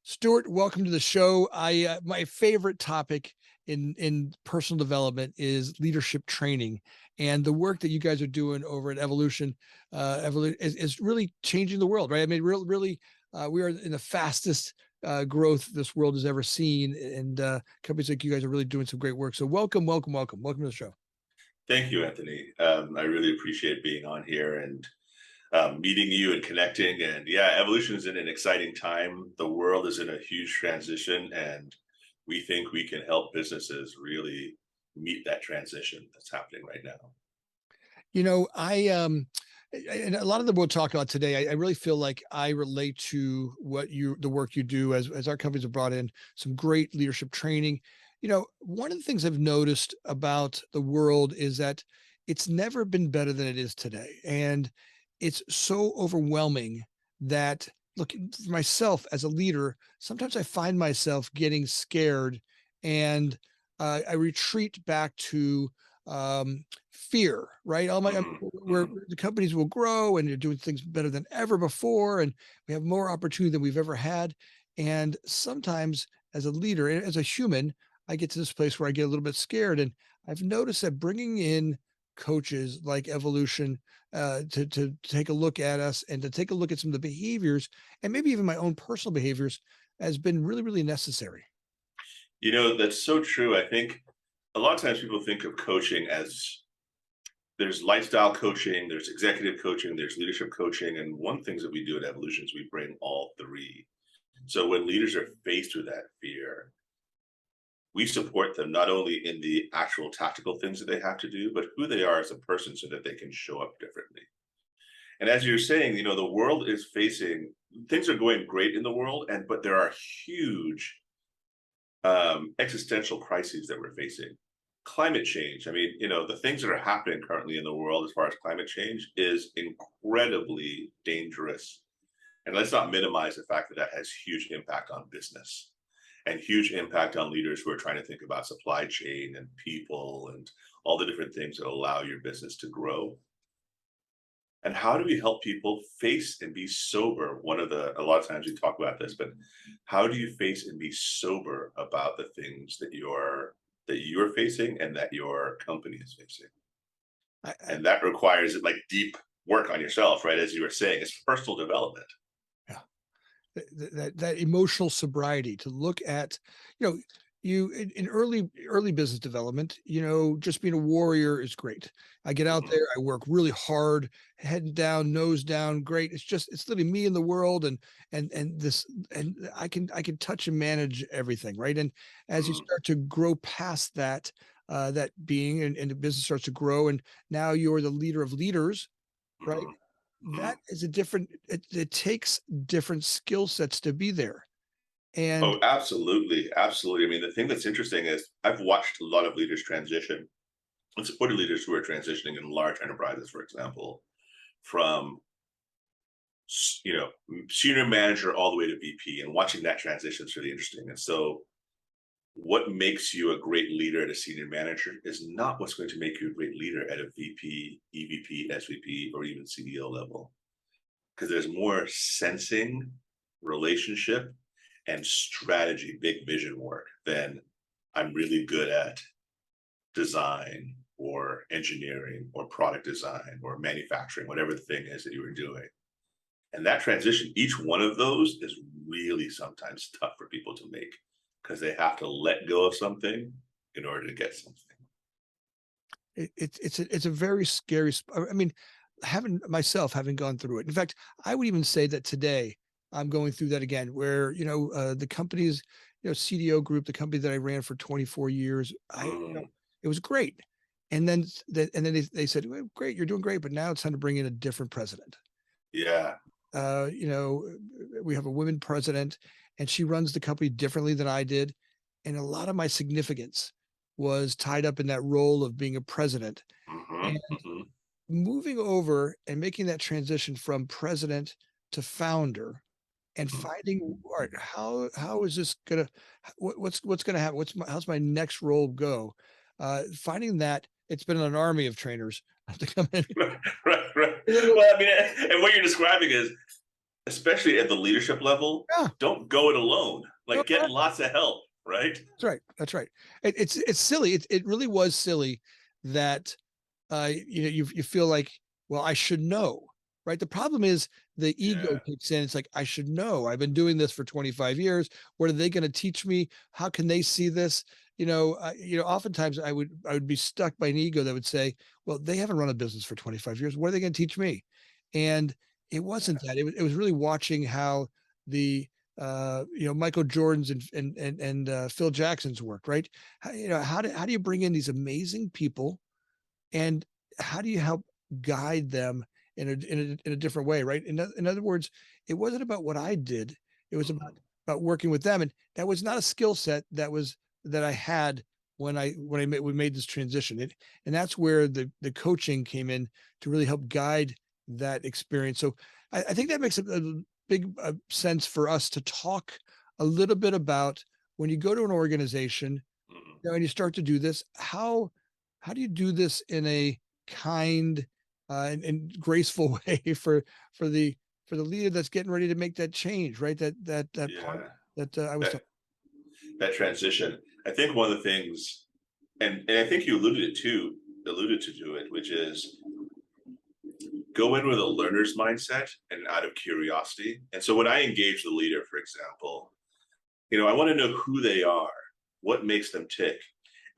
Stuart, welcome to the show. My favorite topic in personal development is leadership training, and the work that you guys are doing over at Evolution. Is really changing the world, right? I mean, really, we are in the fastest growth this world has ever seen, and companies like you guys are really doing some great work. So welcome to the show. Thank you, Anthony. I really appreciate being on here and meeting you and connecting. And yeah, evolution is in an exciting time. The world is in a huge transition, and we think we can help businesses really meet that transition that's happening right now. You know, and a lot of them we'll talk about today. I really feel like I relate to the work you do as our companies have brought in some great leadership training. You know, one of the things I've noticed about the world is that it's never been better than it is today. And it's so overwhelming that look, for myself as a leader, sometimes I find myself getting scared and I retreat back to fear, right? Where Mhm. the companies will grow and they're doing things better than ever before, and we have more opportunity than we've ever had. And sometimes, as a leader, as a human, I get to this place where I get a little bit scared. And I've noticed that bringing in coaches like Evolution to take a look at us and to take a look at some of the behaviors and maybe even my own personal behaviors has been really necessary. That's so true. I think a lot of times people think of coaching as there's lifestyle coaching, there's executive coaching, there's leadership coaching. And one things that we do at Evolution is we bring all three. So when leaders are faced with that fear, we support them not only in the actual tactical things that they have to do, but who they are as a person so that they can show up differently. And as you're saying, the world is facing things are going great in the world, but there are huge existential crises that we're facing. Climate change. I mean, the things that are happening currently in the world as far as climate change is incredibly dangerous. And let's not minimize the fact that that has huge impact on business and huge impact on leaders who are trying to think about supply chain and people and all the different things that allow your business to grow. And how do we help people face and be sober? A lot of times we talk about this, but how do you face and be sober about the things that you're facing and that your company is facing? I And that requires like deep work on yourself, right? As you were saying, it's personal development. Yeah. That emotional sobriety to look at, you know, you in early business development, just being a warrior is great. I get out Mhm. there, I work really hard, head down, nose down, great. It's literally me in the world, and I can touch and manage everything, right? And as you Mhm. start to grow past that being, and the business starts to grow, and now you're the leader of leaders, right? Mhm. That Mhm. is it takes different skill sets to be there. And Oh, absolutely. Absolutely. I mean, the thing that's interesting is I've watched a lot of leaders transition and supported leaders who are transitioning in large enterprises, for example, from senior manager all the way to VP, and watching that transition is really interesting. And so what makes you a great leader at a senior manager is not what's going to make you a great leader at a VP, EVP, SVP, or even CDO level, because there's more sensing, relationship, and strategy, big vision work than I'm really good at design or engineering or product design or manufacturing, whatever the thing is that you were doing. And that transition, each one of those is really sometimes tough for people to make because they have to let go of something in order to get something. it's a very scary. I mean, having gone through it. In fact, I would even say that today I'm going through that again, where the companies, CDO Group, the company that I ran for 24 years, Mm, it was great. And then they said, well, great, you're doing great, but now it's time to bring in a different president. yeah. uh, you know, we have a women president, and she runs the company differently than I did. And a lot of my significance was tied up in that role of being a president. Hmm. And Hmm. moving over and making that transition from president to founder and finding, all right, how is this gonna, what's gonna happen? How's my next role go? Finding that it's been an army of trainers to come in. Right, right, right. Well, I mean, and what you're describing is especially at the leadership level, Yeah. don't go it alone. No, Like get lots of help, right? that's right. That's right. It's silly. It really was silly that you feel like, well, I should know, right? The problem is the ego Yeah, kicks in. It's like, I should know. I've been doing this for 25 years. What are they going to teach me? How can they see this? Oftentimes I would be stuck by an ego that would say, well, they haven't run a business for 25 years. What are they going to teach me? And it wasn't that. It was really watching how the Michael Jordan's and Phil Jackson's work, right? How do you bring in these amazing people, and how do you help guide them in a different way, right? In other words, it wasn't about what I did. It was mhm, about working with them, and that was not a skill set that I had we made this transition. And that's where the coaching came in to really help guide that experience. So I think that makes a big sense for us to talk a little bit about when you go to an organization, mhm. and you start to do this, how do you do this in a kind and graceful way for the for the leader that's getting ready to make that change, right? That part Yeah, that I was that talking. that transition. I think one of the things, and I think you alluded to do it, which is go in with a learner's mindset and out of curiosity. And so when I engage the leader, for example, I want to know who they are, what makes them tick.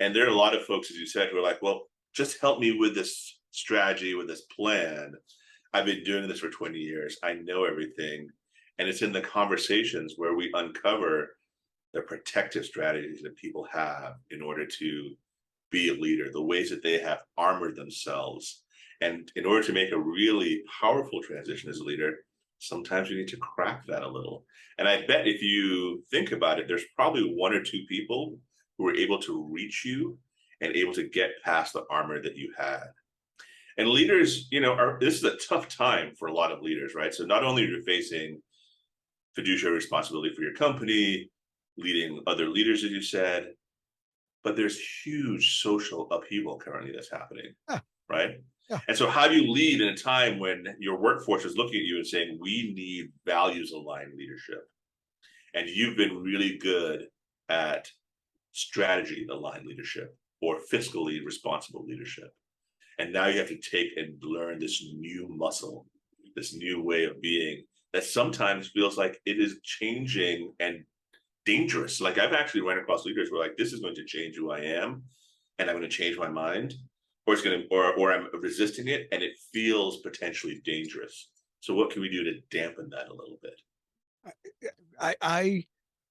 And there are a lot of folks, as you said, who are like, well, just help me with this strategy, with this plan. I've been doing this for 20 years. I know everything. And it's in the conversations where we uncover the protective strategies that people have in order to be a leader, the ways that they have armored themselves. And in order to make a really powerful transition as a leader, sometimes you need to crack that a little. And I bet if you think about it, there's probably one or two people who were able to reach you and able to get past the armor that you had. And leaders, this is a tough time for a lot of leaders, right? So not only are you facing fiduciary responsibility for your company, leading other leaders, as you said, but there's huge social upheaval currently that's happening, Yeah, right? yeah, And so, how do you lead in a time when your workforce is looking at you and saying, we need values aligned leadership? And you've been really good at strategy aligned leadership or fiscally responsible leadership. And now you have to take and learn this new muscle, this new way of being that sometimes feels like it is changing and dangerous. Like I've actually run across leaders who are like, this is going to change who I am, and I'm going to change my mind, or it's going to, or I'm resisting it, and it feels potentially dangerous. So what can we do to dampen that a little bit? I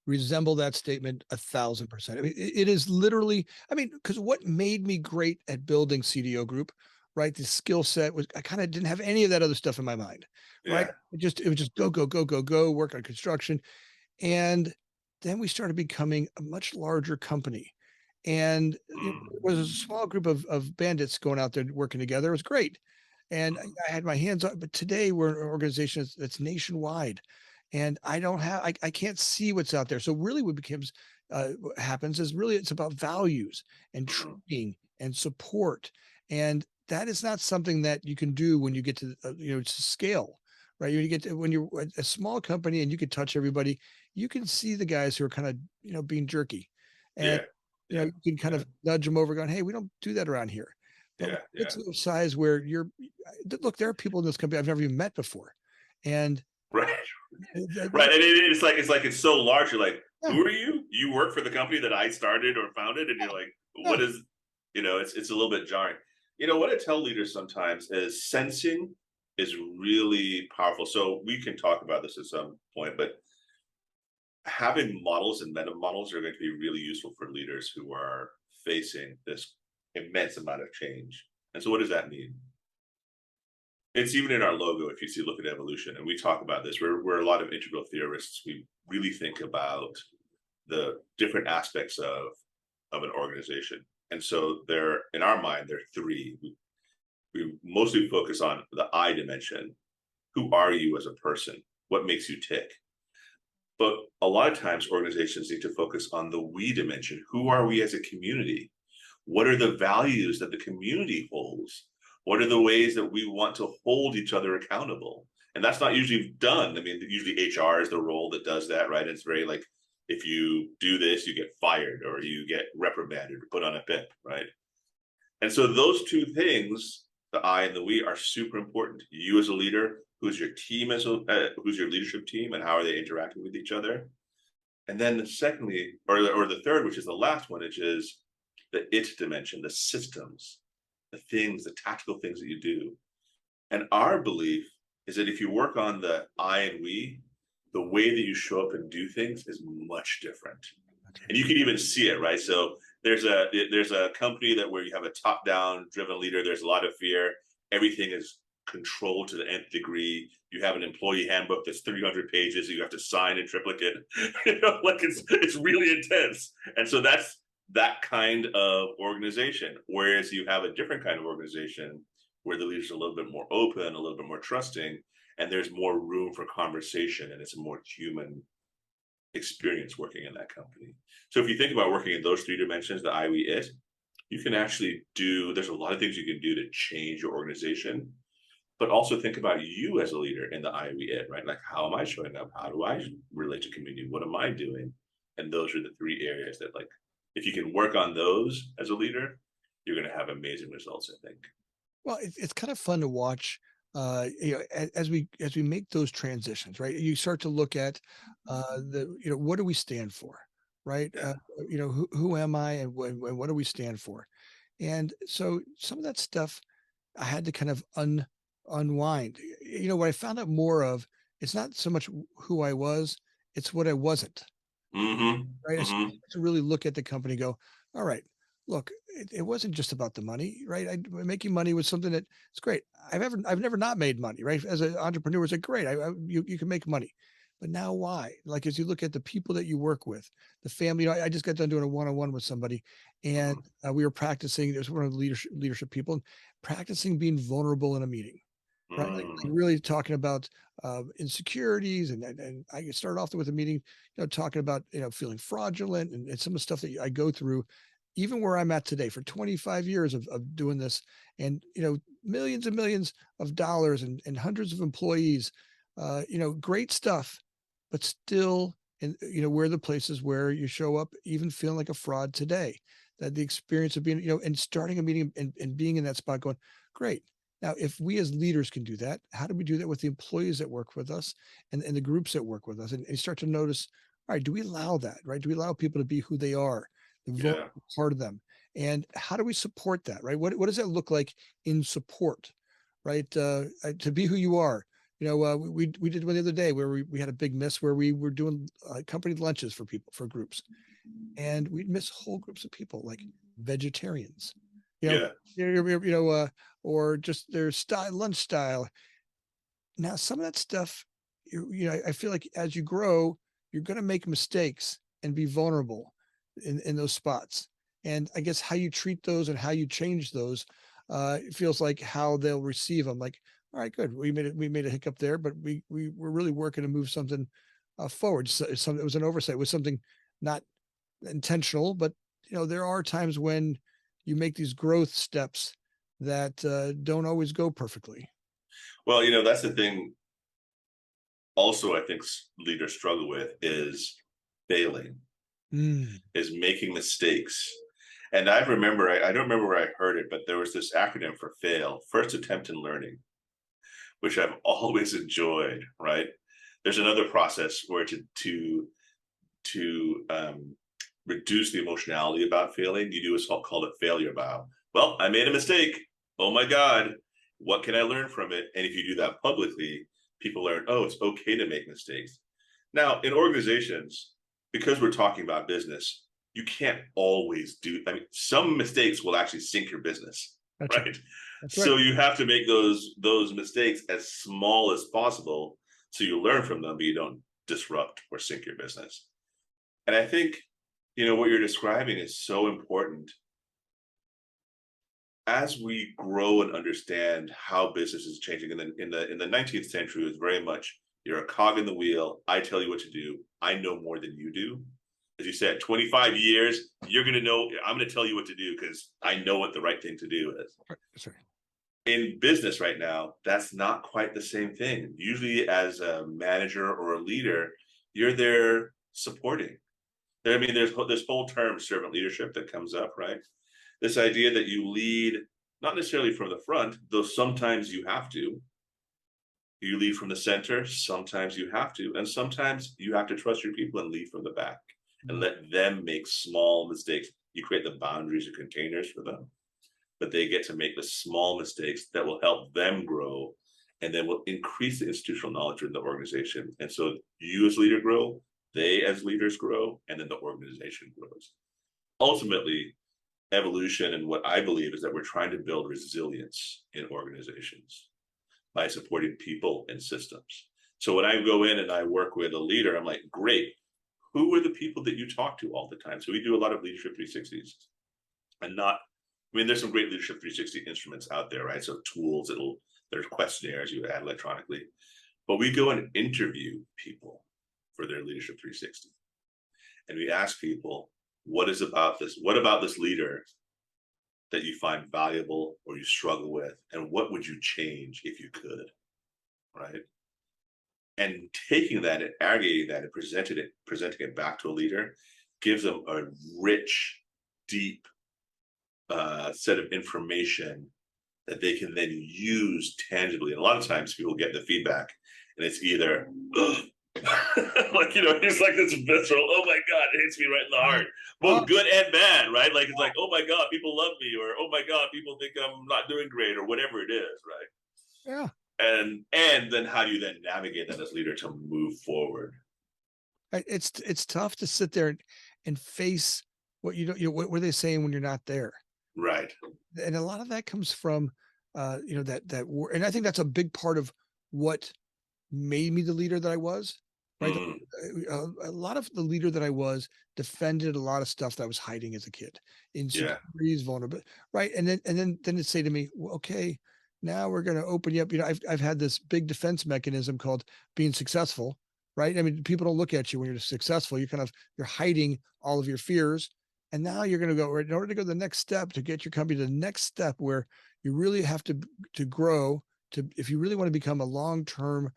resemble that statement 1,000%. I mean, it is literally, I mean, because what made me great at building CDO Group, right? The skill set was, I kind of didn't have any of that other stuff in my mind, right? Yeah. It was just go, go, go, go, go, work on construction. And then we started becoming a much larger company. And it Mm, was a small group of bandits going out there working together. It was great. And mm, I had my hands on, but today we're an organization that's nationwide. And I can't see what's out there. So really what what happens is really it's about values and mm, training and support. And that is not something that you can do when you get to scale, right? When you're a small company and you can touch everybody, you can see the guys who are kind of, being jerky, and, yeah. Yeah. you can kind Yeah. of nudge them over going, hey, we don't do that around here. But when Yeah. it's Yeah. a size where look, there are people in this company I've never even met before. And Right. that, Right. And it's so large. You're like, yeah, who are you? You work for the company that I started or founded, and you're like, yeah, what is? It's a little bit jarring. What I tell leaders sometimes is sensing is really powerful. So we can talk about this at some point, but having models and meta models are going to be really useful for leaders who are facing this immense amount of change. And so, what does that mean? It's even in our logo. If you see, look at evolution, and we talk about this. We're a lot of integral theorists. We really think about the different aspects of an organization. And so there, in our mind, there are three. We mostly focus on the I dimension. Who are you as a person? What makes you tick? But a lot of times organizations need to focus on the we dimension. Who are we as a community? What are the values that the community holds? What are the ways that we want to hold each other accountable? And that's not usually done. I mean, usually HR is the role that does that, right? It's very like, if you do this, you get fired or you get reprimanded or put on a PIP, right? And so those two things, the I and the we, are super important. You as a leader, who's your team who's your leadership team, and how are they interacting with each other? And then secondly, or the third, which is the last one, which is the it dimension, the systems, the things, the tactical things that you do. And our belief is that if you work on the I and we, the way that you show up and do things is much different. And you can even see it, right? So there's a company that where you have a top-down driven leader, there's a lot of fear, everything is controlled to the nth degree. You have an employee handbook that's 300 pages that you have to sign in triplicate. Like it's really intense. And so that's that kind of organization. Whereas you have a different kind of organization where the leaders are a little bit more open, a little bit more trusting, and there's more room for conversation, and it's a more human experience working in that company. So if you think about working in those three dimensions, the I, we, it, you can actually there's a lot of things you can do to change your organization, but also think about you as a leader in the I, we, it, right? Like, how am I showing up? How do I relate to community? What am I doing? And those are the three areas that, like, if you can work on those as a leader, you're going to have amazing results, I think. Well, it's kind of fun to watch, as we make those transitions, right? You start to look at what do we stand for, right? Yeah. Who am I, and what do we stand for? And so some of that stuff I had to kind of unwind. What I found out more of, it's not so much who I was, it's what I wasn't. Right? I started Mm-hmm. to really look at the company and go, all right, look, it wasn't just about the money, right? Making money was something that it's great. I've never not made money, right? As an entrepreneur, it's like, great. You can make money, but now why? Like, as you look at the people that you work with, the family, I just got done doing a one-on-one with somebody, and Mm-hmm. we were practicing. There's one of the leadership people, and practicing being vulnerable in a meeting, right? Like really talking about insecurities, and I started off with a meeting, talking about feeling fraudulent, and some of the stuff that I go through, even where I'm at today for 25 years of doing this, and millions and millions of dollars, and hundreds of employees, great stuff, but still, and where the places where you show up even feeling like a fraud today. That the experience of being, and starting a meeting, and being in that spot going, great. Now, if we as leaders can do that, how do we do that with the employees that work with us, and the groups that work with us? And you start to notice, all right, do we allow that, right? Do we allow people to be who they are, the Yeah. vulnerable part of them? And how do we support that, right? What does that look like in support, right? To be who you are. We did one the other day where we had a big miss where we were doing company lunches for people, for groups, and we'd miss whole groups of people, like vegetarians, you know, Yeah. or just their style, lunch style. Now, some of that stuff, I feel like as you grow, you're going to make mistakes and be vulnerable in those spots. And I guess how you treat those and how you change those, it feels like how they'll receive them. Like, all right, good. We made a hiccup there, but we were really working to move something forward. So it was an oversight. It was something not intentional, but there are times when you make these growth steps that don't always go perfectly. Well, that's the thing. Also, I think leaders struggle with is failing, Mm. is making mistakes. And I don't remember where I heard it, but there was this acronym for FAIL, first attempt in learning, which I've always enjoyed, right? There's another process where to reduce the emotionality about failing, you do what's called a failure bow. Well, I made a mistake. Oh my God, what can I learn from it? And if you do that publicly, people learn, oh, it's okay to make mistakes. Now, in organizations, because we're talking about business, you can't always I mean, some mistakes will actually sink your business, That's right. right? That's right. So you have to make those mistakes as small as possible so you learn from them, but you don't disrupt or sink your business. And I think, what you're describing is so important. As we grow and understand how business is changing, in the 19th century, it was very much, you're a cog in the wheel. I tell you what to do. I know more than you do. As you said, 25 years, you're going to know, I'm going to tell you what to do because I know what the right thing to do is. That's right. in business right now, that's not quite the same thing. Usually as a manager or a leader, you're there supporting. I mean, there's this whole term servant leadership that comes up, right? This idea that you lead not necessarily from the front, though sometimes you have to. You lead from the center, sometimes you have to, and sometimes you have to trust your people and lead from the back and let them make small mistakes. You create the boundaries and containers for them, but they get to make the small mistakes that will help them grow and then will increase the institutional knowledge in the organization. And so you as leader grow, they as leaders grow, and then the organization grows. Ultimately, evolution and what I believe is that we're trying to build resilience in organizations by supporting people and systems. So when I go in and I work with a leader, I'm like, great, who are the people that you talk to all the time? So we do a lot of leadership 360s and not, I mean, there's some great leadership 360 instruments out there, right? So tools, there's questionnaires you add electronically, but we go and interview people for their leadership 360. And we ask people, what about this leader that you find valuable or you struggle with? And what would you change if you could, right? And taking that and aggregating that and presenting it back to a leader gives them a rich, deep set of information that they can then use tangibly. And a lot of times people get the feedback and it's either, like, it's like this visceral, oh my God, it hits me right in the heart. Both good and bad, right? Like, it's like, oh my God, people love me, or oh my God, people think I'm not doing great, or whatever it is, right? Yeah. And then how do you then navigate that as leader to move forward? It's tough to sit there and face what what were they saying when you're not there? Right. And a lot of that comes from and I think that's a big part of what made me the leader that I was, right? A lot of the leader that I was defended a lot of stuff that I was hiding as a kid, insecurities, vulnerability, right? And then it'd say to me, well, okay, now we're going to open you up. I've had this big defense mechanism called being successful, right? I mean, people don't look at you when you're successful. You're hiding all of your fears. And now you're going to go, in order to go to the next step, to get your company to the next step where you really have to grow, if you really want to become a long-term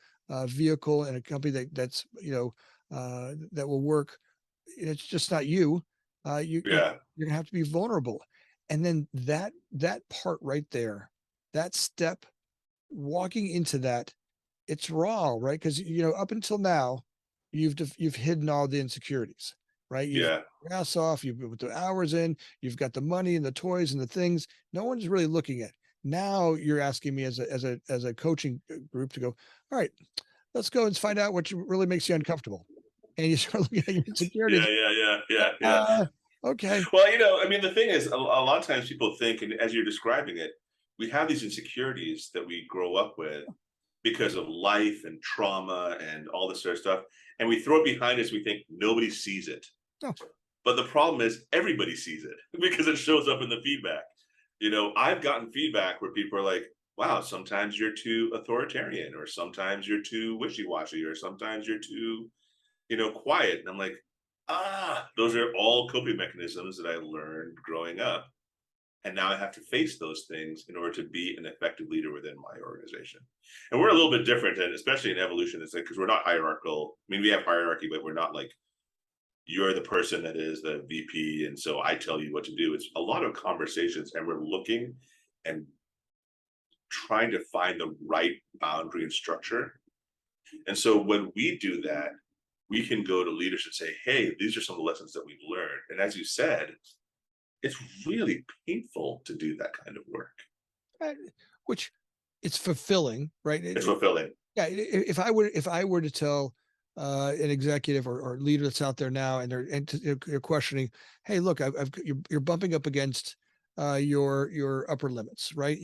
vehicle and a company that's that will work. It's just not you. You're gonna have to be vulnerable, and then that part right there, that step, walking into that, it's raw, right? Because up until now, you've hidden all the insecurities, right? You've your ass off. You've put the hours in. You've got the money and the toys and the things. No one's really looking at. Now you're asking me as a coaching group to go, all right, let's go and find out what really makes you uncomfortable. And you start looking at your insecurities. Yeah. Okay. Well, I mean, the thing is, a lot of times people think, and as you're describing it, we have these insecurities that we grow up with because of life and trauma and all this sort of stuff. And we throw it behind us. We think nobody sees it. No. But the problem is everybody sees it because it shows up in the feedback. I've gotten feedback where people are like, wow, sometimes you're too authoritarian, or sometimes you're too wishy-washy, or sometimes you're too, quiet. And I'm like, those are all coping mechanisms that I learned growing up. And now I have to face those things in order to be an effective leader within my organization. And we're a little bit different, and especially in evolution, it's like, because we're not hierarchical. I mean, we have hierarchy, but we're not like, you're the person that is the VP, and so I tell you what to do. It's a lot of conversations, and we're looking and trying to find the right boundary and structure. And so when we do that, we can go to leaders and say, hey, these are some of the lessons that we've learned. And as you said, it's really painful to do that kind of work. Which it's fulfilling, right? It's fulfilling. Yeah. If I were to tell an executive or leader that's out there now, and they're questioning, hey, look, you're bumping up against your upper limits, right?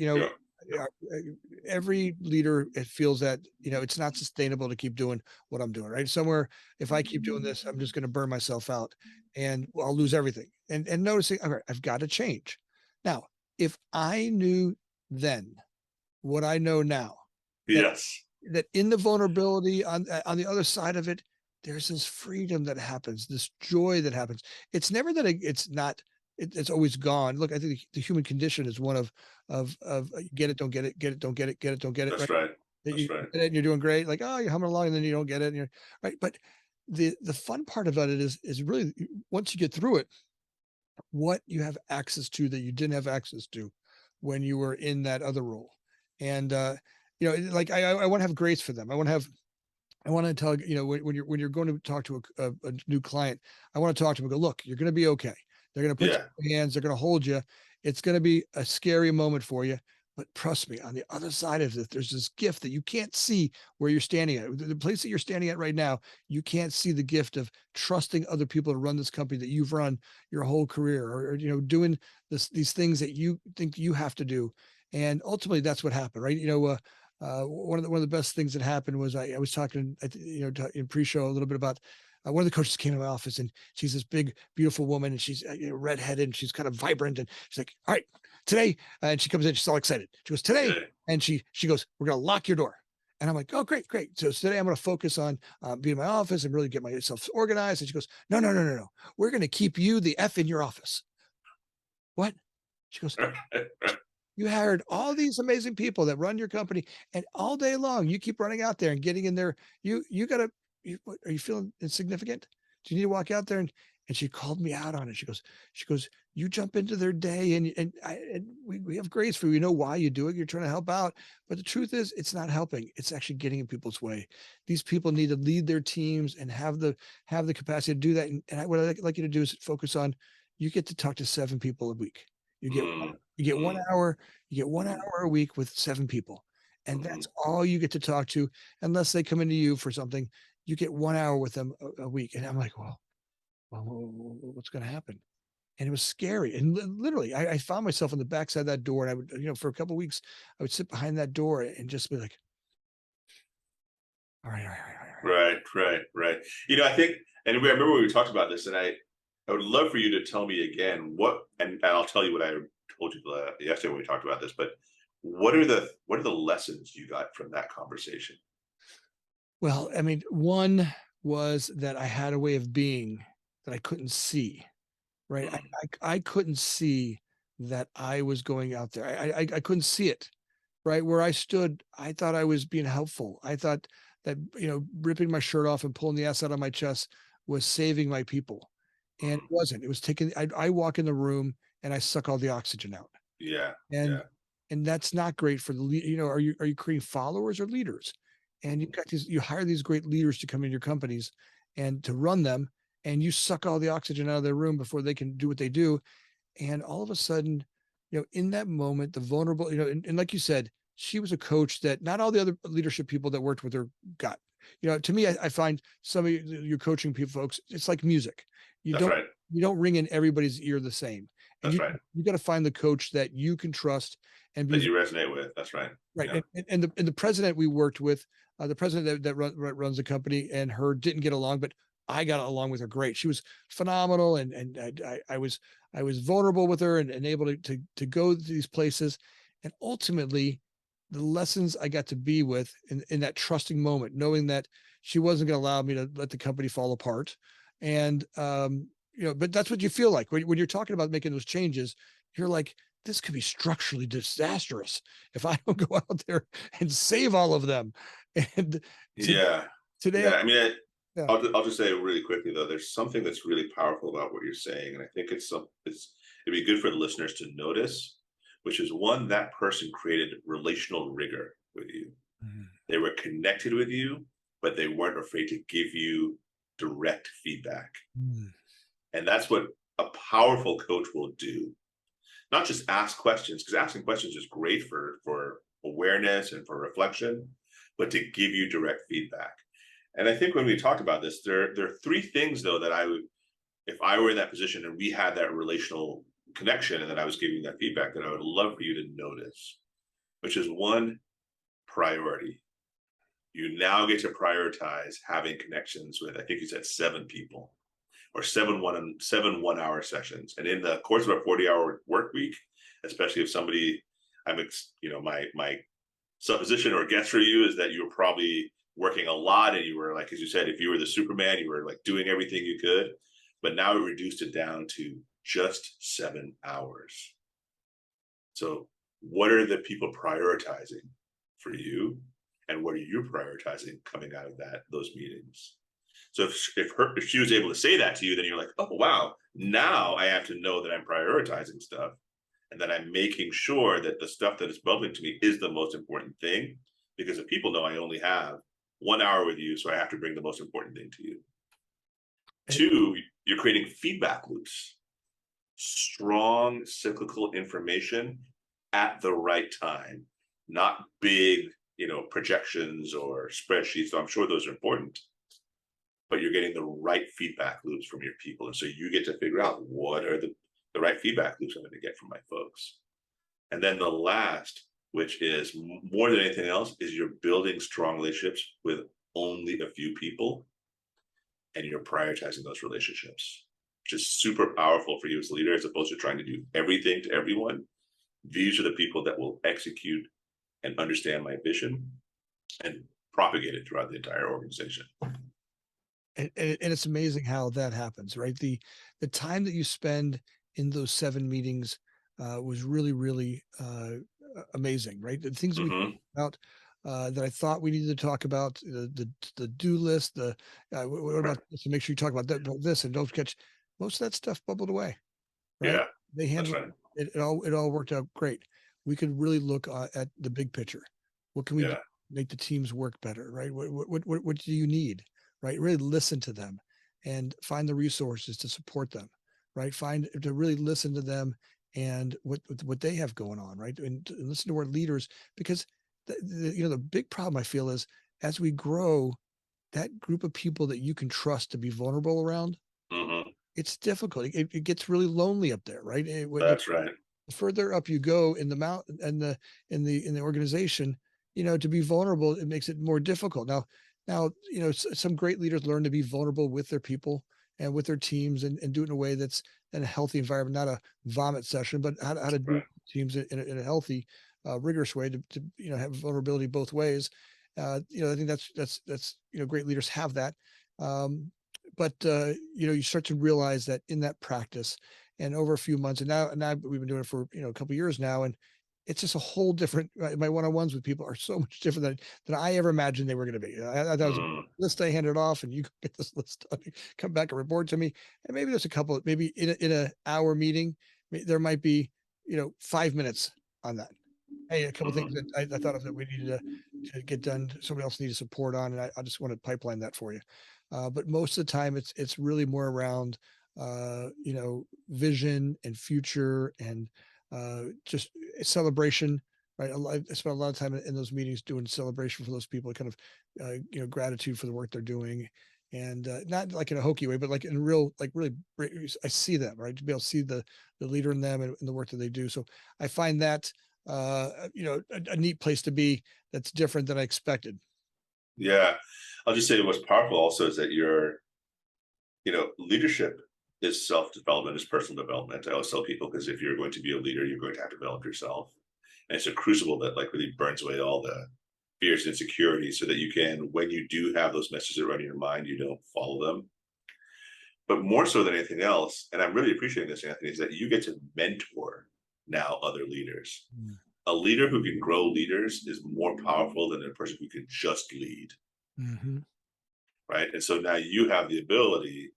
Every leader, it feels that it's not sustainable to keep doing what I'm doing, right? Somewhere, if I keep doing this, I'm just going to burn myself out and I'll lose everything. And noticing, all right, I've got to change. Now, if I knew then what I know now, that in the vulnerability on the other side of it, there's this freedom that happens, this joy that happens. It's never that it's not it's always gone. Look, I think the human condition is one of get it, don't get it, get it, don't get it, get it, don't get it, That's right? right. That That's you right. get it and you're doing great, like, oh, you're humming along, and then you don't get it, and you're right. But the fun part about it is really once you get through it, what you have access to that you didn't have access to when you were in that other role. And like I want to have grace for them. I want to tell when you're going to talk to a new client, I want to talk to them and go, look, you're going to be okay. They're going to put you Yeah. in your hands. They're going to hold you. It's going to be a scary moment for you, but trust me, on the other side of it, there's this gift that you can't see where you're standing at. The place that you're standing at right now, you can't see the gift of trusting other people to run this company that you've run your whole career, or doing these things that you think you have to do. And ultimately, that's what happened, right? One of the best things that happened was I was talking, in pre-show a little bit about one of the coaches came to my office, and she's this big, beautiful woman, and she's redheaded, and she's kind of vibrant, and she's like, "All right, today," and she comes in, she's all excited. She goes, "Today," Okay. and she goes, "We're gonna lock your door." And I'm like, "Oh, great, great." So today I'm going to focus on being in my office and really get myself organized. And she goes, "No, no, no, no, no. We're going to keep you the F in your office." What? She goes, "You hired all these amazing people that run your company, and all day long you keep running out there and getting in there. You gotta, are you feeling insignificant? Do you need to walk out there?" And she called me out on it. She goes, "You jump into their day, and we have grace for you. We know why you do it. You're trying to help out, but the truth is, it's not helping. It's actually getting in people's way. These people need to lead their teams and have the capacity to do that. What I'd like you to do is focus on. You get to talk to 7 people a week. You get Mm, you get one mm, hour you get one mm, hour a week with 7 people, and mm. that's all you get to talk to, unless they come into you for something. You get 1 hour with them a week." And I'm like, well, what's going to happen? And it was scary. And literally, I found myself on the backside of that door, and I would, for a couple of weeks, I would sit behind that door and just be like, all right, all right, all right, all right. Right, right, right. I think, and I remember when we talked about this, and I would love for you to tell me again and I'll tell you what I told you yesterday when we talked about this. But what are the lessons you got from that conversation? Well, I mean, one was that I had a way of being that I couldn't see. Right. Mm, I couldn't see that I was going out there. I couldn't see it. Right. Where I stood, I thought I was being helpful. I thought that, ripping my shirt off and pulling the ass out of my chest was saving my people. And it mm. wasn't. It was taking, I walk in the room and I suck all the oxygen out. Yeah, And yeah. that's not great for the are you creating followers or leaders? And Mhm. you hire these great leaders to come in your companies and to run them, and you suck all the oxygen out of their room before they can do what they do. And all of a sudden, in that moment, the vulnerable, and like you said, she was a coach that not all the other leadership people that worked with her got. To me, I find some of your coaching people folks, it's like music. You That's don't right. you don't ring in everybody's ear the same. And That's right. you got to find the coach that you can trust. And That because you resonate with. That's right. right, Yeah. and the president we worked with, the president that runs the company, and her didn't get along, but I got along with her great. She was phenomenal, and I was vulnerable with her, and able to go to these places, and ultimately, the lessons I got to be with in that trusting moment, knowing that she wasn't going to allow me to let the company fall apart, and but that's what you feel like when you're talking about making those changes. You're like, this could be structurally disastrous if I don't go out there and save all of them. And to, Yeah. today, Yeah. I mean, yeah, I'll just say really quickly though, there's something that's really powerful about what you're saying, and I think it'd be good for the listeners to notice, which is one, that person created relational rigor with you. Mhm. They were connected with you, but they weren't afraid to give you direct feedback, Mm. and that's what a powerful coach will do. Not just ask questions, because asking questions is great for awareness and for reflection, but to give you direct feedback. And I think when we talked about this, there are three things though that I would, if I were in that position and we had that relational connection and that I was giving that feedback, that I would love for you to notice, which is one, priority. You now get to prioritize having connections with, I think you said 7 people, or 7 1 hour sessions. And in the course of a 40-hour work week, especially if somebody, my supposition or guess for you is that you were probably working a lot, and you were like, as you said, if you were the Superman, you were like doing everything you could. But now it reduced it down to just 7 hours. So what are the people prioritizing for you? And what are you prioritizing coming out of those meetings? So if she was able to say that to you, then you're like, oh wow, now I have to know that I'm prioritizing stuff and that I'm making sure that the stuff that is bubbling to me is the most important thing. Because if people know I only have 1 hour with you, so I have to bring the most important thing to you. And, Two, you're creating feedback loops, strong cyclical information at the right time, not big, projections or spreadsheets. So I'm sure those are important, but you're getting the right feedback loops from your people. And so you get to figure out what are the right feedback loops I'm going to get from my folks. And then the last, which is more than anything else, is you're building strong relationships with only a few people, and you're prioritizing those relationships, which is super powerful for you as a leader, as opposed to trying to do everything to everyone. These are the people that will execute and understand my vision and propagate it throughout the entire organization. and it's amazing how that happens, right? The time that you spend in those 7 meetings was really, really amazing, right? The things we talked about that I thought we needed to talk about, the do list, what about this, and make sure you talk about that, about this, and don't catch most of that stuff bubbled away, right? Yeah, They that's handled right. it all worked out great. We could really look at the big picture. What can we do Yeah, to make the teams work better, right? What do you need, right? Really listen to them and find the resources to support them, right? Find to really listen to them and what they have going on, right? And to listen to our leaders, because the big problem I feel is as we grow, that group of people that you can trust to be vulnerable around, it's difficult. It gets really lonely up there, right? that's right. The further up you go in the mountain and in the organization, to be vulnerable, it makes it more difficult. Now, some great leaders learn to be vulnerable with their people and with their teams and do it in a way that's in a healthy environment, not a vomit session, but how to do Right. teams in a healthy, rigorous way to have vulnerability both ways. I think that's great leaders have that. But you start to realize that in that practice and over a few months, and now we've been doing it for a couple of years now, and it's just a whole different. My one-on-ones with people are so much different than I ever imagined they were going to be. I thought it was a list I handed off, and you go get this list, come back and report to me, and maybe there's a couple. Maybe in a hour meeting, there might be 5 minutes on that. Hey, a couple things that I thought of that we needed to get done. Somebody else needed support on, and I just want to pipeline that for you. But most of the time, it's really more around vision and future and just celebration, right? I spent a lot of time in those meetings doing celebration for those people, kind of gratitude for the work they're doing, and not like in a hokey way, but like in real, like really, I see them, right? To be able to see the leader in them and the work that they do. So I find that a neat place to be that's different than I expected. Yeah. I'll just say what's powerful also is that leadership is self-development, is personal development. I always tell people, because if you're going to be a leader, you're going to have to develop yourself. And it's a crucible that like really burns away all the fears and insecurities so that you can, when you do have those messages that run in your mind, you don't follow them. But more so than anything else, and I'm really appreciating this, Anthony, is that you get to mentor now other leaders. A leader who can grow leaders is more powerful than a person who can just lead. Mm-hmm. Right. And so now you have the ability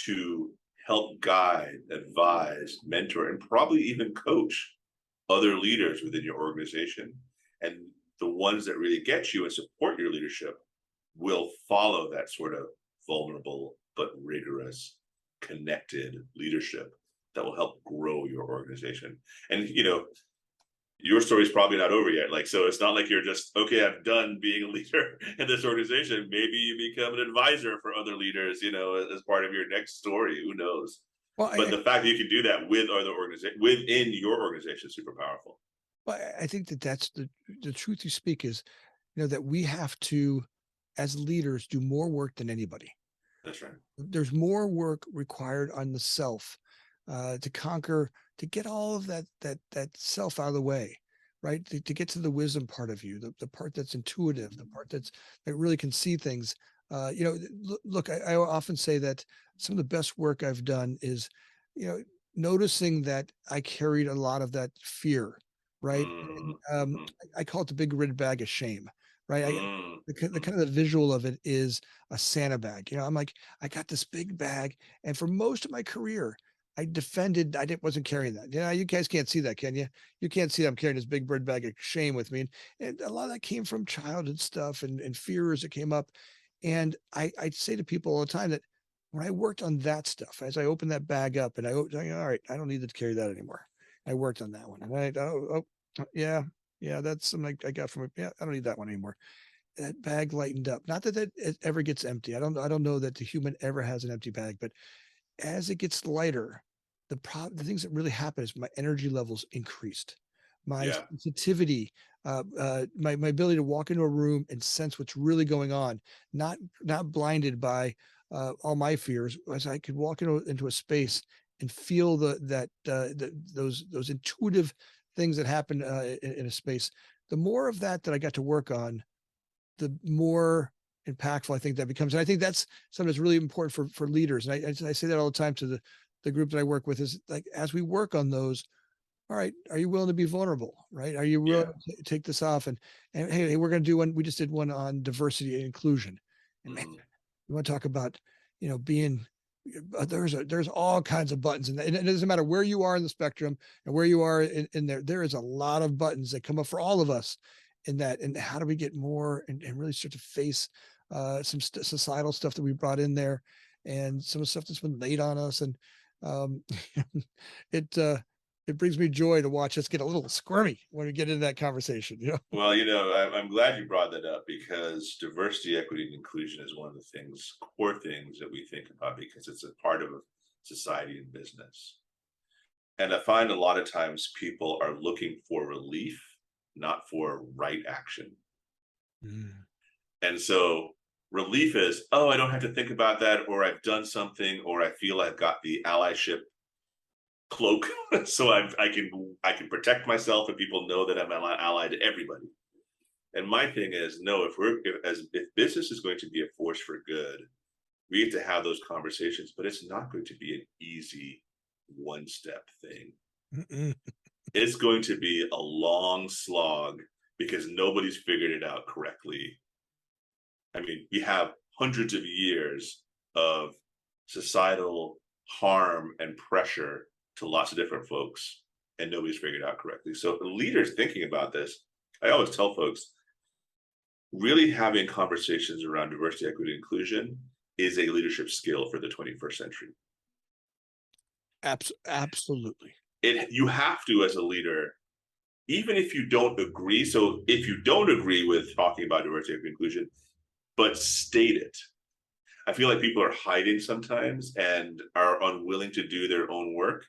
to help guide, advise, mentor, and probably even coach other leaders within your organization. And the ones that really get you and support your leadership will follow that sort of vulnerable but rigorous, connected leadership that will help grow your organization. And your story is probably not over yet. Like, so it's not like you're just, okay, I'm done being a leader in this organization. Maybe you become an advisor for other leaders, as part of your next story. Who knows? Well, But the fact that you can do that with other organizations within your organization is super powerful. I think that's the truth you speak is, that we have to, as leaders, do more work than anybody. That's right. There's more work required on the self to conquer, to get all of that self out of the way, right? To get to the wisdom part of you, the part that's intuitive, the part that really can see things. Look, I often say that some of the best work I've done is you know, noticing that I carried a lot of that fear, right? And, Mm-hmm. I call it the big red bag of shame, right? The Mm-hmm. kind of the visual of it is a Santa bag. I'm like, I got this big bag, and for most of my career, I defended. I didn't wasn't carrying that. Yeah, you guys can't see that, can you? You can't see I'm carrying this big red bag of shame with me, and a lot of that came from childhood stuff and fears that came up. And I say to people all the time that when I worked on that stuff, as I opened that bag up and all right, I don't need to carry that anymore. I worked on that one. And yeah, yeah, that's something I got from it. Yeah, I don't need that one anymore. That bag lightened up. Not that it ever gets empty. I don't know that the human ever has an empty bag, but as it gets lighter, the things that really happen is my energy levels increased, my Yeah. sensitivity, my ability to walk into a room and sense what's really going on, not blinded by all my fears, as I could walk into a space and feel those intuitive things that happen in a space. The more of that I got to work on, the more impactful I think that becomes. And I think that's something that's really important for leaders. And I say that all the time to the group that I work with is like, as we work on those, all right, are you willing to be vulnerable? Right? Are you willing Yeah. to take this off? And hey, we're going to do one. We just did one on diversity and inclusion. And man, Mm-hmm. you want to talk about, being, there's all kinds of buttons, and it doesn't matter where you are in the spectrum and where you are in there. There is a lot of buttons that come up for all of us in that. And how do we get more and really start to face some societal stuff that we brought in there, and some of the stuff that's been laid on us. And um, it it brings me joy to watch us get a little squirmy when we get into that conversation. Well, I'm glad you brought that up because diversity, equity, and inclusion is one of the core things that we think about because it's a part of society and business. And I find a lot of times people are looking for relief, not for right action. Mm. And so relief is, oh, I don't have to think about that, or I've done something, or I feel I've got the allyship cloak, so I can protect myself, and people know that I'm allied to everybody. And my thing is, no, if business is going to be a force for good, we get to have those conversations, but it's not going to be an easy one step thing. Mm-mm. It's going to be a long slog because nobody's figured it out correctly. I mean, we have hundreds of years of societal harm and pressure to lots of different folks, and nobody's figured out correctly. So, leaders thinking about this, I always tell folks, really having conversations around diversity, equity, inclusion is a leadership skill for the 21st century. Absolutely. You have to, as a leader, even if you don't agree. So if you don't agree with talking about diversity, equity, inclusion, but state it. I feel like people are hiding sometimes and are unwilling to do their own work.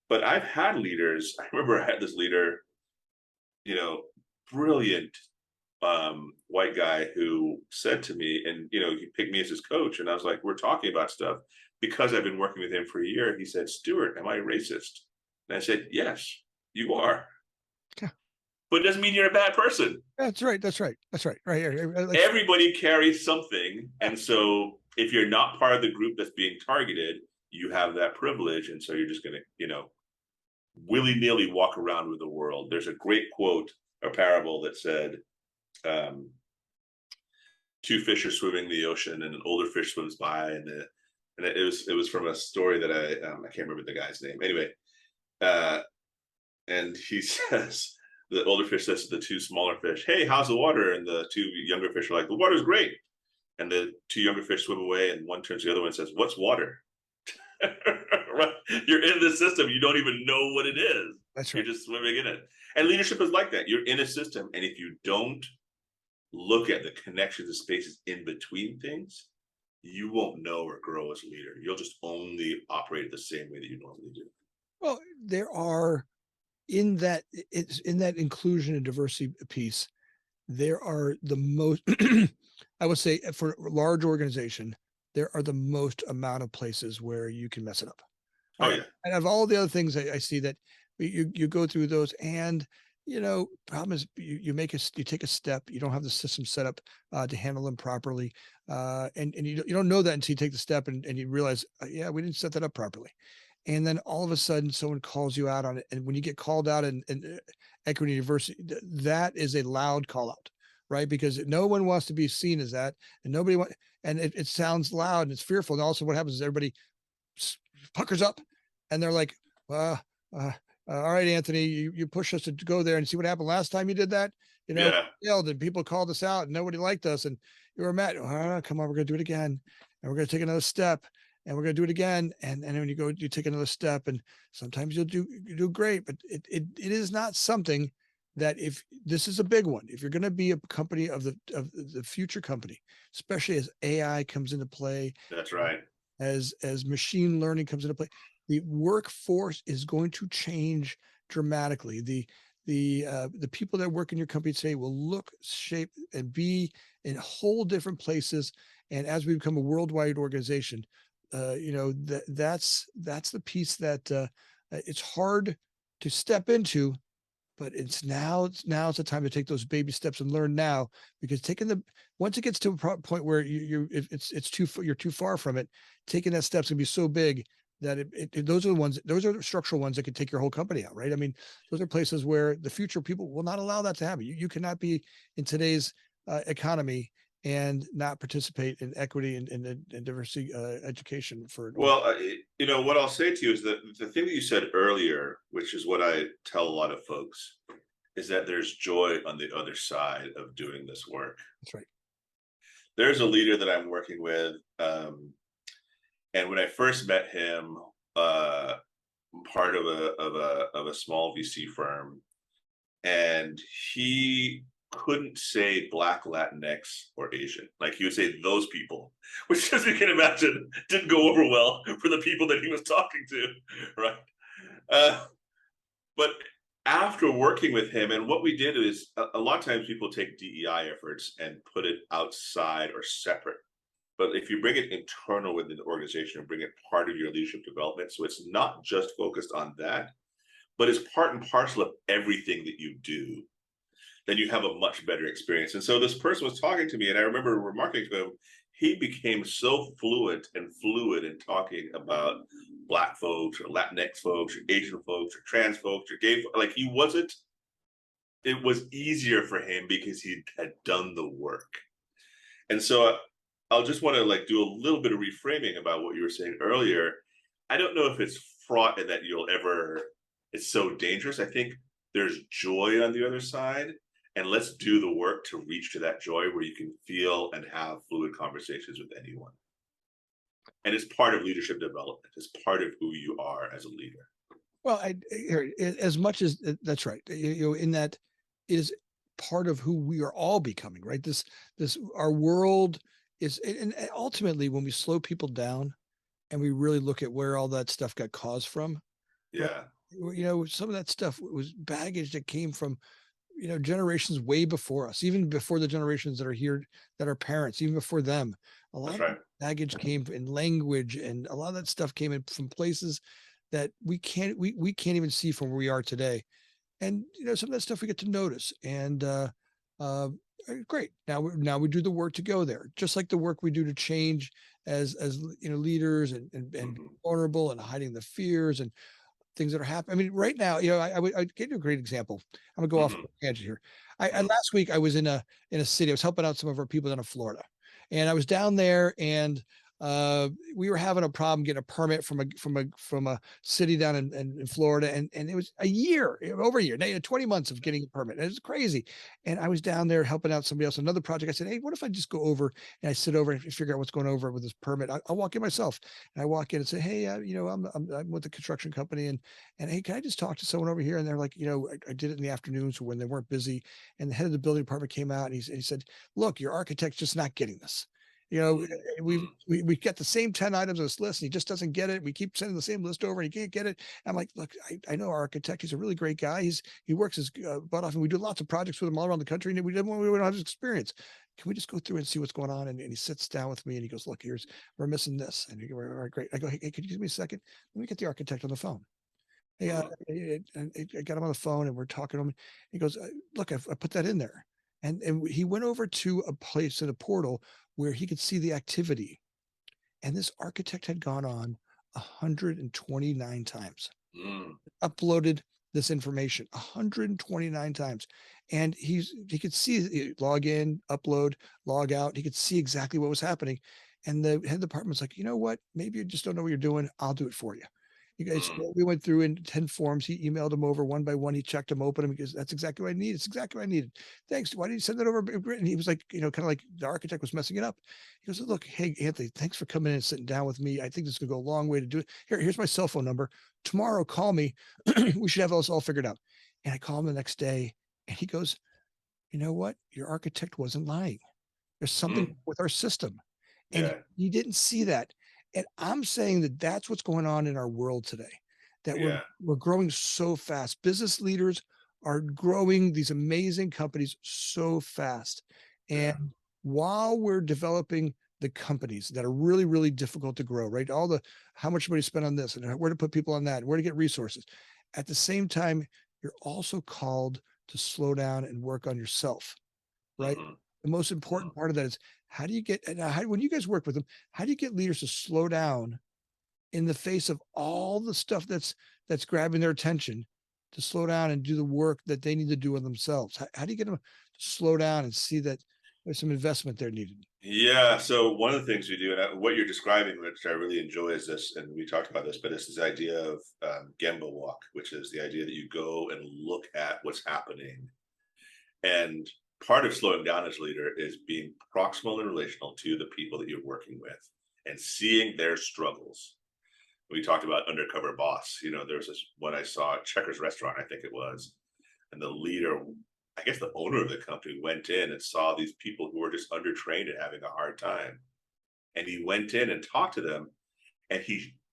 But I've had leaders. I remember I had this leader, you know, brilliant white guy who said to me, and he picked me as his coach, and I was like, we're talking about stuff because I've been working with him for a year. He said, Stuart, am I racist? And I said, yes, you are. Yeah. But it doesn't mean you're a bad person. That's right. That's right. That's right. Right here. Like, Everybody carries something. yeah. And so if you're not part of the group that's being targeted, you have that privilege. And so you're just going to, willy-nilly walk around with the world. There's a great quote, a parable that said, two fish are swimming in the ocean and an older fish swims by, and it was from a story that I can't remember the guy's name. Anyway, and he says, the older fish says to the two smaller fish, "Hey, how's the water?" And the two younger fish are like, "The water's great." And the two younger fish swim away, and one turns to the other one and says, "What's water?" Right? You're in the system, you don't even know what it is. That's You're right. just swimming in it. And leadership is like that. You're in a system, and if you don't look at the connections and spaces in between things, you won't know or grow as a leader. You'll just only operate the same way that you normally do. Well, there are in that inclusion and diversity piece, there are the most, I would say, for a large organization, there are the most amount of places where you can mess it up. Oh I yeah. and of all the other things I see that you go through those, and problem is you take a step, you don't have the system set up to handle them properly, and you don't know that until you take the step and you realize, yeah, we didn't set that up properly. And then all of a sudden someone calls you out on it. And when you get called out in equity and diversity, that is a loud call out, right? Because no one wants to be seen as that, and nobody wants, and it sounds loud and it's fearful. And also what happens is everybody puckers up and they're like, uh, uh, all right, Anthony, you push us to go there and see what happened last time you did that. Yeah. Yelled and people called us out and nobody liked us and you were mad. Come on, we're going to do it again. And we're going to take another step and we're going to do it again. And when you go, you take another step and sometimes you do great, but it is not something that, if this is a big one, if you're going to be a company of the future company, especially as AI comes into play, That's right. as machine learning comes into play, the workforce is going to change dramatically. The people that work in your company today will look, shape, and be in whole different places. And as we become a worldwide organization, that's the piece that it's hard to step into, but it's the time to take those baby steps and learn now, because once it gets to a point where you're too far from it, taking that step's gonna be so big that those are the structural ones that could take your whole company out, right? I mean, those are places where the future people will not allow that to happen. You cannot be in today's economy and not participate in equity and diversity education for an Well, what I'll say to you is that the thing that you said earlier, which is what I tell a lot of folks, is that there's joy on the other side of doing this work. That's right. There's a leader that I'm working with, and when I first met him, part of a small VC firm, and he couldn't say Black, Latinx, or Asian. Like, he would say those people, which, as you can imagine, didn't go over well for the people that he was talking to, right? But after working with him, and what we did is, a lot of times people take DEI efforts and put it outside or separate. But if you bring it internal within the organization and bring it part of your leadership development, so it's not just focused on that, but it's part and parcel of everything that you do, then you have a much better experience. And so this person was talking to me, and I remember remarking to him, he became so fluid in talking about Black folks or Latinx folks or Asian folks or trans folks or gay folks. Like, it was easier for him because he had done the work. And so I'll just want to do a little bit of reframing about what you were saying earlier. I don't know if it's fraught and that it's so dangerous. I think there's joy on the other side, and let's do the work to reach to that joy where you can feel and have fluid conversations with anyone. And it's part of leadership development. It's part of who you are as a leader. Well, as much as that's right, in that is part of who we are all becoming, right? Our world is, and ultimately when we slow people down and we really look at where all that stuff got caused from, yeah, right? Some of that stuff was baggage that came from, generations way before us, even before the generations that are here, that are parents, even before them. A lot of baggage came in language, and a lot of that stuff came in from places that we can't even see from where we are today. And some of that stuff we get to notice, and great. Now we do the work to go there, just like the work we do to change as leaders and vulnerable and hiding the fears and things that are happening. I mean, right now, I give you a great example. I'm gonna go off on a tangent here. I last week I was in a city. I was helping out some of our people down in Florida, and I was down there, and we were having a problem getting a permit from a city down in Florida, and it was over a year, 20 months of getting a permit. And it was crazy. And I was down there helping out somebody else, another project. I said, hey, what if I just go over and I sit over and figure out what's going over with this permit? I'll walk in myself, and I walk in and say, hey, I'm with the construction company, and hey, can I just talk to someone over here? And they're like, I did it in the afternoons when they weren't busy. And the head of the building department came out, and he said, look, your architect's just not getting this. We get the same 10 items on this list, and he just doesn't get it. We keep sending the same list over, and he can't get it. I'm like, look, I know our architect. He's a really great guy. He works his butt off, and we do lots of projects with him all around the country, and we don't have his experience. Can we just go through and see what's going on? And he sits down with me, and he goes, look, we're missing this. And all right, great. I go, hey, could you give me a second? Let me get the architect on the phone. Hey, I got him on the phone, and we're talking to him. He goes, look, I put that in there. And he went over to a place in a portal where he could see the activity. And this architect had gone on 129 times. Mm, Uploaded this information 129 times. And he could see log in, upload, log out. He could see exactly what was happening. And the head department's like, you know what? Maybe you just don't know what you're doing. I'll do it for you. You guys, mm, we went through in 10 forms. He emailed them over one by one. He checked them, opened them because that's exactly what I need. It's exactly what I needed. Thanks. Why did you send that over? And he was like, kind of like the architect was messing it up. He goes, look, hey, Anthony, thanks for coming in and sitting down with me. I think this could go a long way to do it. Here's my cell phone number. Tomorrow, call me. We should have this all figured out. And I call him the next day and he goes, you know what? Your architect wasn't lying. There's something mm, with our system. And yeah, he didn't see that. And I'm saying that that's what's going on in our world today, that we're yeah, we're growing so fast. Business leaders are growing these amazing companies so fast. yeah, And while we're developing the companies that are really, really difficult to grow, right? All the how much money to spend on this and where to put people on that, where to get resources. At the same time, you're also called to slow down and work on yourself, right? mhm, The most mhm. important part of that is how do you get, and how, when you guys work with them, how do you get leaders to slow down in the face of all the stuff that's grabbing their attention, to slow down and do the work that they need to do on themselves? How do you get them to slow down and see that there's some investment there needed? Yeah. So one of the things we do, and what you're describing, which I really enjoy, is this, and we talked about this, but it's this idea of Gemba walk, which is the idea that you go and look at what's happening. And part of slowing down as a leader is being proximal and relational to the people that you're working with and seeing their struggles. We talked about undercover boss. There was this one I saw at Checkers restaurant, I think it was, and the leader, I guess the owner of the company, went in and saw these people who were just undertrained and having a hard time. And he went in and talked to them. And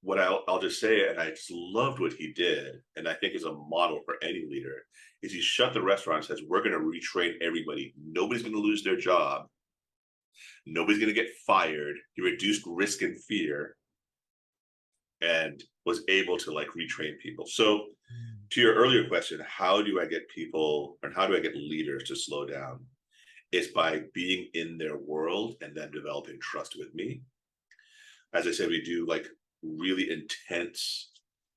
what I'll just say, and I just loved what he did, and I think is a model for any leader, is he shut the restaurant and says, we're going to retrain everybody. Nobody's going to lose their job. Nobody's going to get fired. He reduced risk and fear and was able to like retrain people. So to your earlier question, how do I get people, or how do I get leaders to slow down? It's by being in their world and then developing trust with me. As I said, we do like really intense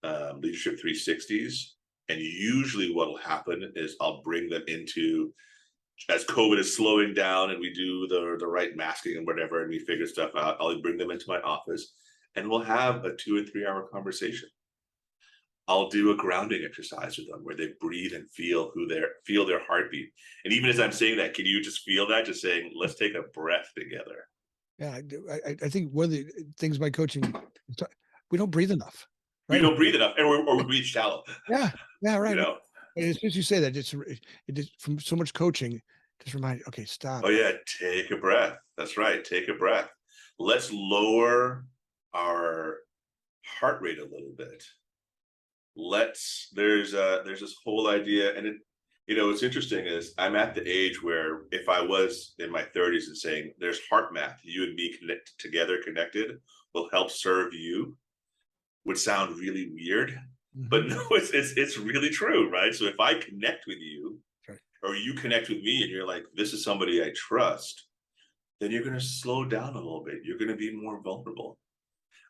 leadership 360s. And usually what will happen is I'll bring them into, as COVID is slowing down and we do the right masking and whatever, and we figure stuff out, I'll bring them into my office and we'll have a 2 and 3 hour conversation. I'll do a grounding exercise with them where they breathe and feel feel their heartbeat. And even as I'm saying that, can you just feel that? Just saying, let's take a breath together. Yeah, I do. I think one of the things by coaching, we don't breathe enough, We right? don't breathe enough, or we breathe shallow. Yeah, yeah, you right. know, And as soon as you say that, it is from so much coaching, just remind, okay, oh stop. yeah, take a breath. That's right, take a breath. Let's lower our heart rate a little bit. There's this whole idea, and what's interesting is I'm at the age where if I was in my 30s and saying there's heart math, you and me connected will help serve you, would sound really weird, Mhm. but no, it's really true, right? So if I connect with you, Right. or you connect with me, and you're like, this is somebody I trust, then you're going to slow down a little bit. You're going to be more vulnerable.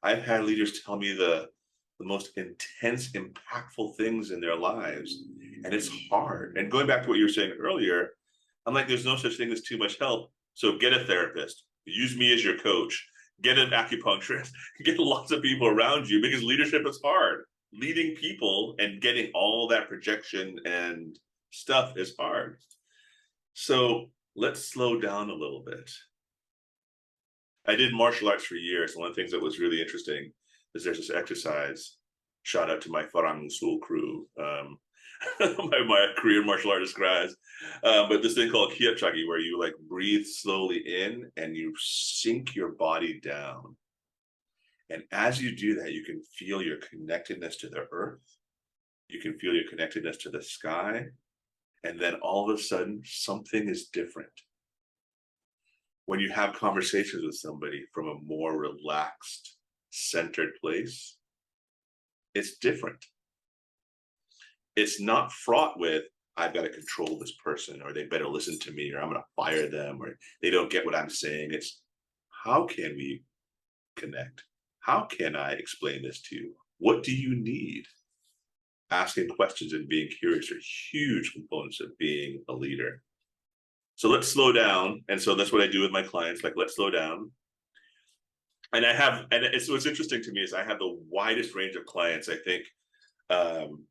I've had leaders tell me the most intense, impactful things in their lives, and it's hard. And going back to what you were saying earlier, I'm like, there's no such thing as too much help. So get a therapist, use me as your coach, get an acupuncturist, get lots of people around you, because leadership is hard. Leading people and getting all that projection and stuff is hard. So let's slow down a little bit. I did martial arts for years. One of the things that was really interesting is there's this exercise. Shout out to my Farang Sul crew, my Korean martial artist guys. But this thing called Kiat Chagi, where you like breathe slowly in and you sink your body down. And as you do that, you can feel your connectedness to the earth. You can feel your connectedness to the sky. And then all of a sudden, something is different. When you have conversations with somebody from a more relaxed, centered place, it's different. It's not fraught with, I've got to control this person, or they better listen to me, or I'm going to fire them, or they don't get what I'm saying. It's, how can we connect? How can I explain this to you? What do you need? Asking questions and being curious are huge components of being a leader. So let's slow down. And so that's what I do with my clients. Like, let's slow down. And it's what's interesting to me is I have the widest range of clients. I think, um,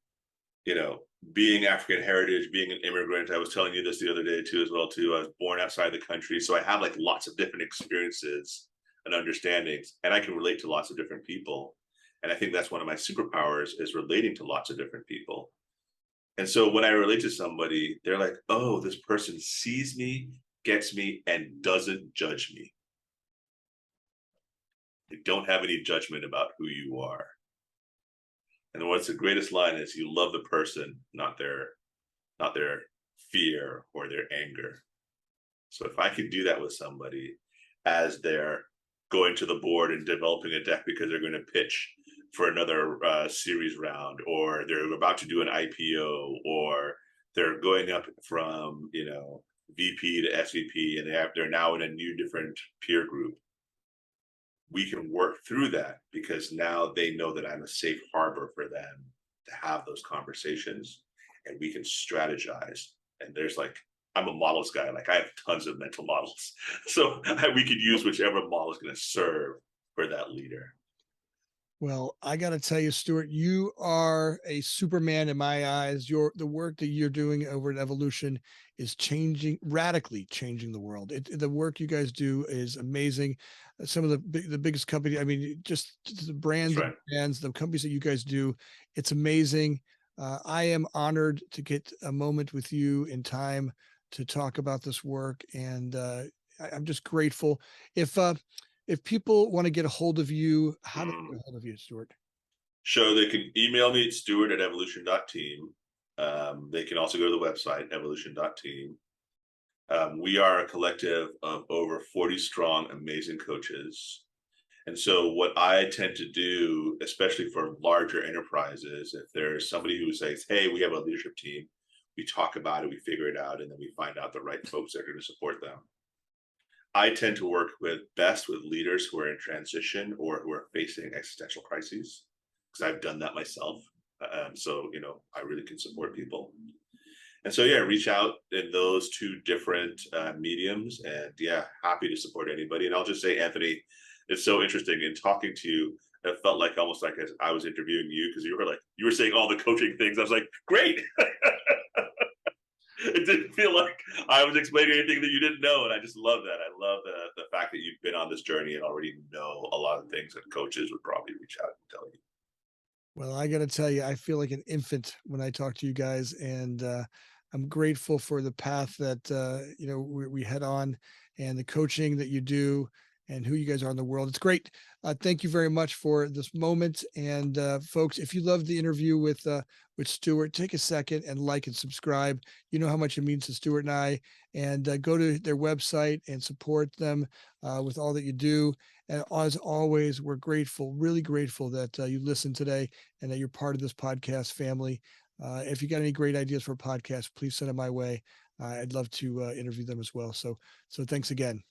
you know, being African heritage, being an immigrant, I was telling you this the other day too, as well too. I was born outside the country, so I have like lots of different experiences and understandings, and I can relate to lots of different people. And I think that's one of my superpowers is relating to lots of different people. And so when I relate to somebody, they're like, "Oh, this person sees me, gets me, and doesn't judge me. They don't have any judgment about who you are." And what's the greatest line is you love the person, not their fear or their anger. So if I can do that with somebody as they're going to the board and developing a deck because they're going to pitch for another series round, or they're about to do an IPO, or they're going up from VP to SVP, and they're now in a new different peer group, we can work through that because now they know that I'm a safe harbor for them to have those conversations, and we can strategize. And there's like, I'm a models guy, like I have tons of mental models. So we could use whichever model is going to serve for that leader. Well, I got to tell you, Stuart, you are a Superman in my eyes. The work that you're doing over at Evolution is radically changing the world. The work you guys do is amazing. Some of the biggest company, I mean, just the That's brands, right. the companies that you guys do, it's amazing. I am honored to get a moment with you in time to talk about this work, and I'm just grateful. If if people want to get a hold of you, how do they get a hold of you, Stuart? So they can email me at stewart@evolution.team. They can also go to the website, evolution.team. We are a collective of over 40 strong, amazing coaches. And so what I tend to do, especially for larger enterprises, if there's somebody who says, "Hey, we have a leadership team," we talk about it, we figure it out, and then we find out the right folks that are going to support them. I tend to work best with leaders who are in transition or who are facing existential crises, because I've done that myself. So I really can support people. And so yeah, reach out in those two different mediums, and yeah, happy to support anybody. And I'll just say, Anthony, it's so interesting in talking to you. It felt like almost like I was interviewing you, because you were saying all the coaching things. I was like, great. It didn't feel like I was explaining anything that you didn't know, and I just love that. I love the fact that you've been on this journey and already know a lot of things that coaches would probably reach out and tell you. Well, I got to tell you, I feel like an infant when I talk to you guys, and I'm grateful for the path that we head on, and the coaching that you do, and who you guys are in the world. It's great. Thank you very much for this moment, and folks, if you loved the interview with Stuart, take a second and like and subscribe. You know how much it means to Stuart and I, and go to their website and support them with all that you do. And as always, we're grateful, really grateful that you listened today and that you're part of this podcast family. If you got any great ideas for a podcast, please send them my way. I'd love to interview them as well. So thanks again.